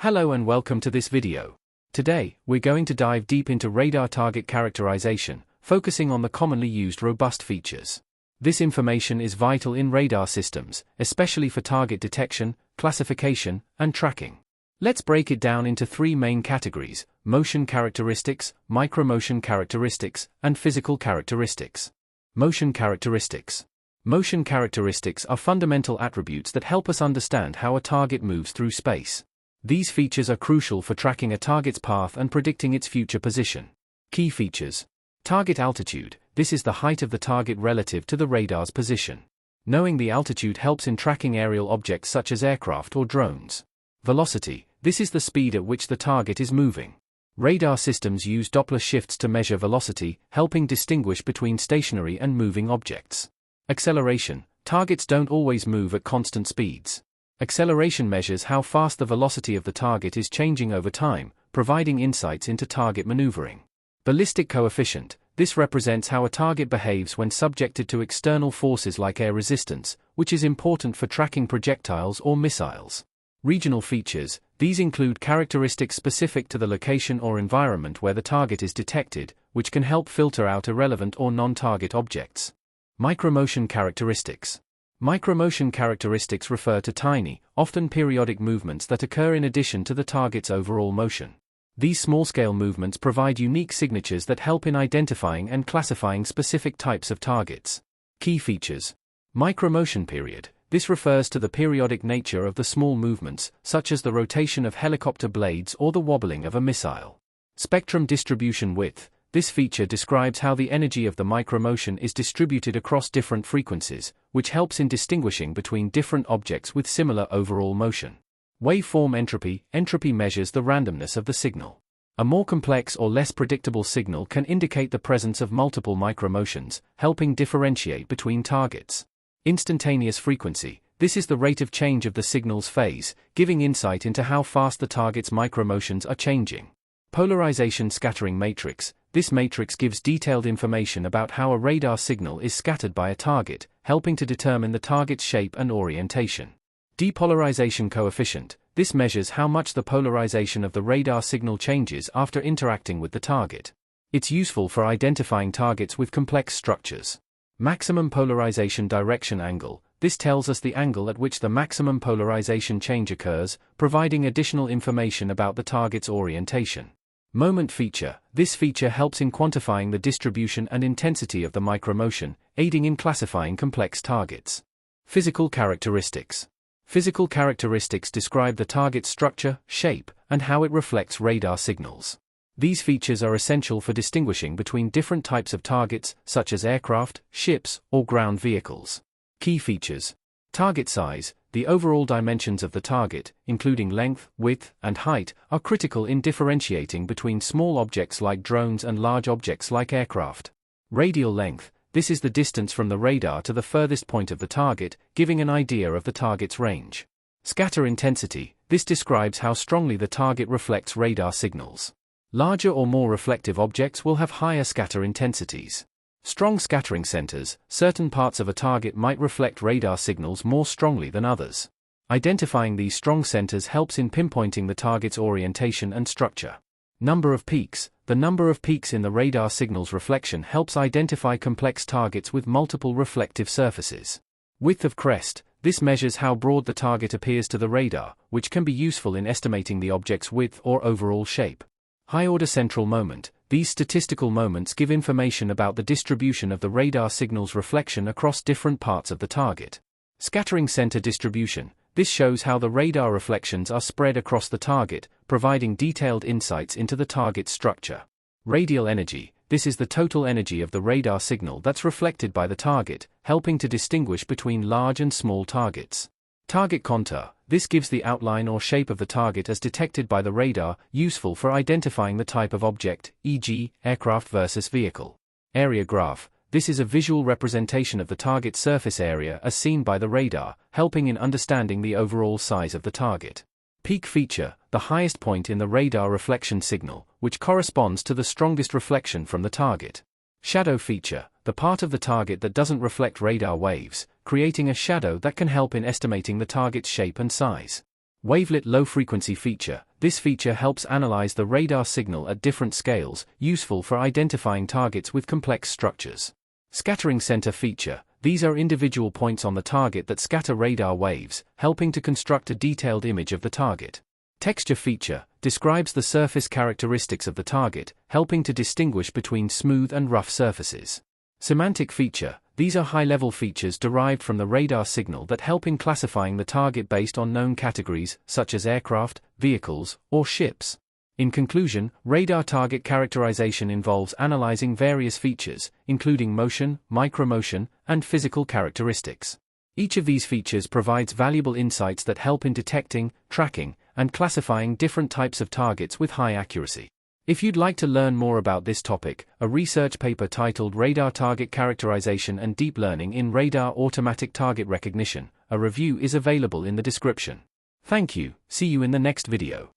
Hello and welcome to this video. Today, we're going to dive deep into radar target characterization, focusing on the commonly used robust features. This information is vital in radar systems, especially for target detection, classification, and tracking. Let's break it down into three main categories: motion characteristics, micromotion characteristics, and physical characteristics. Motion characteristics. Motion characteristics are fundamental attributes that help us understand how a target moves through space. These features are crucial for tracking a target's path and predicting its future position. Key features. Target altitude. This is the height of the target relative to the radar's position. Knowing the altitude helps in tracking aerial objects such as aircraft or drones. Velocity. This is the speed at which the target is moving. Radar systems use Doppler shifts to measure velocity, helping distinguish between stationary and moving objects. Acceleration. Targets don't always move at constant speeds. Acceleration measures how fast the velocity of the target is changing over time, providing insights into target maneuvering. Ballistic coefficient. This represents how a target behaves when subjected to external forces like air resistance, which is important for tracking projectiles or missiles. Regional features. These include characteristics specific to the location or environment where the target is detected, which can help filter out irrelevant or non-target objects. Micromotion characteristics. Micromotion characteristics refer to tiny, often periodic movements that occur in addition to the target's overall motion. These small-scale movements provide unique signatures that help in identifying and classifying specific types of targets. Key features. Micromotion period. This refers to the periodic nature of the small movements, such as the rotation of helicopter blades or the wobbling of a missile. Spectrum distribution width. This feature describes how the energy of the micromotion is distributed across different frequencies, which helps in distinguishing between different objects with similar overall motion. Waveform entropy. Entropy measures the randomness of the signal. A more complex or less predictable signal can indicate the presence of multiple micromotions, helping differentiate between targets. Instantaneous frequency. This is the rate of change of the signal's phase, giving insight into how fast the target's micromotions are changing. Polarization scattering matrix. This matrix gives detailed information about how a radar signal is scattered by a target, helping to determine the target's shape and orientation. Depolarization coefficient. This measures how much the polarization of the radar signal changes after interacting with the target. It's useful for identifying targets with complex structures. Maximum polarization direction angle. This tells us the angle at which the maximum polarization change occurs, providing additional information about the target's orientation. Moment feature. This feature helps in quantifying the distribution and intensity of the micromotion, aiding in classifying complex targets. Physical characteristics. Physical characteristics describe the target's structure, shape, and how it reflects radar signals. These features are essential for distinguishing between different types of targets, such as aircraft, ships, or ground vehicles. Key features. Target size. The overall dimensions of the target, including length, width, and height, are critical in differentiating between small objects like drones and large objects like aircraft. Radial length. This is the distance from the radar to the furthest point of the target, giving an idea of the target's range. Scatter intensity. This describes how strongly the target reflects radar signals. Larger or more reflective objects will have higher scatter intensities. Strong scattering centers. Certain parts of a target might reflect radar signals more strongly than others. Identifying these strong centers helps in pinpointing the target's orientation and structure. Number of peaks. The number of peaks in the radar signal's reflection helps identify complex targets with multiple reflective surfaces. Width of crest. This measures how broad the target appears to the radar, which can be useful in estimating the object's width or overall shape. High-order central moment. These statistical moments give information about the distribution of the radar signal's reflection across different parts of the target. Scattering center distribution. This shows how the radar reflections are spread across the target, providing detailed insights into the target's structure. Radial energy. This is the total energy of the radar signal that's reflected by the target, helping to distinguish between large and small targets. Target contour. This gives the outline or shape of the target as detected by the radar, useful for identifying the type of object, e.g., aircraft versus vehicle. Area graph. This is a visual representation of the target's surface area as seen by the radar, helping in understanding the overall size of the target. Peak feature. The highest point in the radar reflection signal, which corresponds to the strongest reflection from the target. Shadow feature. The part of the target that doesn't reflect radar waves, creating a shadow that can help in estimating the target's shape and size. Wavelet low-frequency feature. This feature helps analyze the radar signal at different scales, useful for identifying targets with complex structures. Scattering center feature. These are individual points on the target that scatter radar waves, helping to construct a detailed image of the target. Texture feature describes the surface characteristics of the target, helping to distinguish between smooth and rough surfaces. Semantic feature. These are high-level features derived from the radar signal that help in classifying the target based on known categories, such as aircraft, vehicles, or ships. In conclusion, radar target characterization involves analyzing various features, including motion, micromotion, and physical characteristics. Each of these features provides valuable insights that help in detecting, tracking, and classifying different types of targets with high accuracy. If you'd like to learn more about this topic, a research paper titled Radar Target Characterization and Deep Learning in Radar Automatic Target Recognition, a review is available in the description. Thank you, see you in the next video.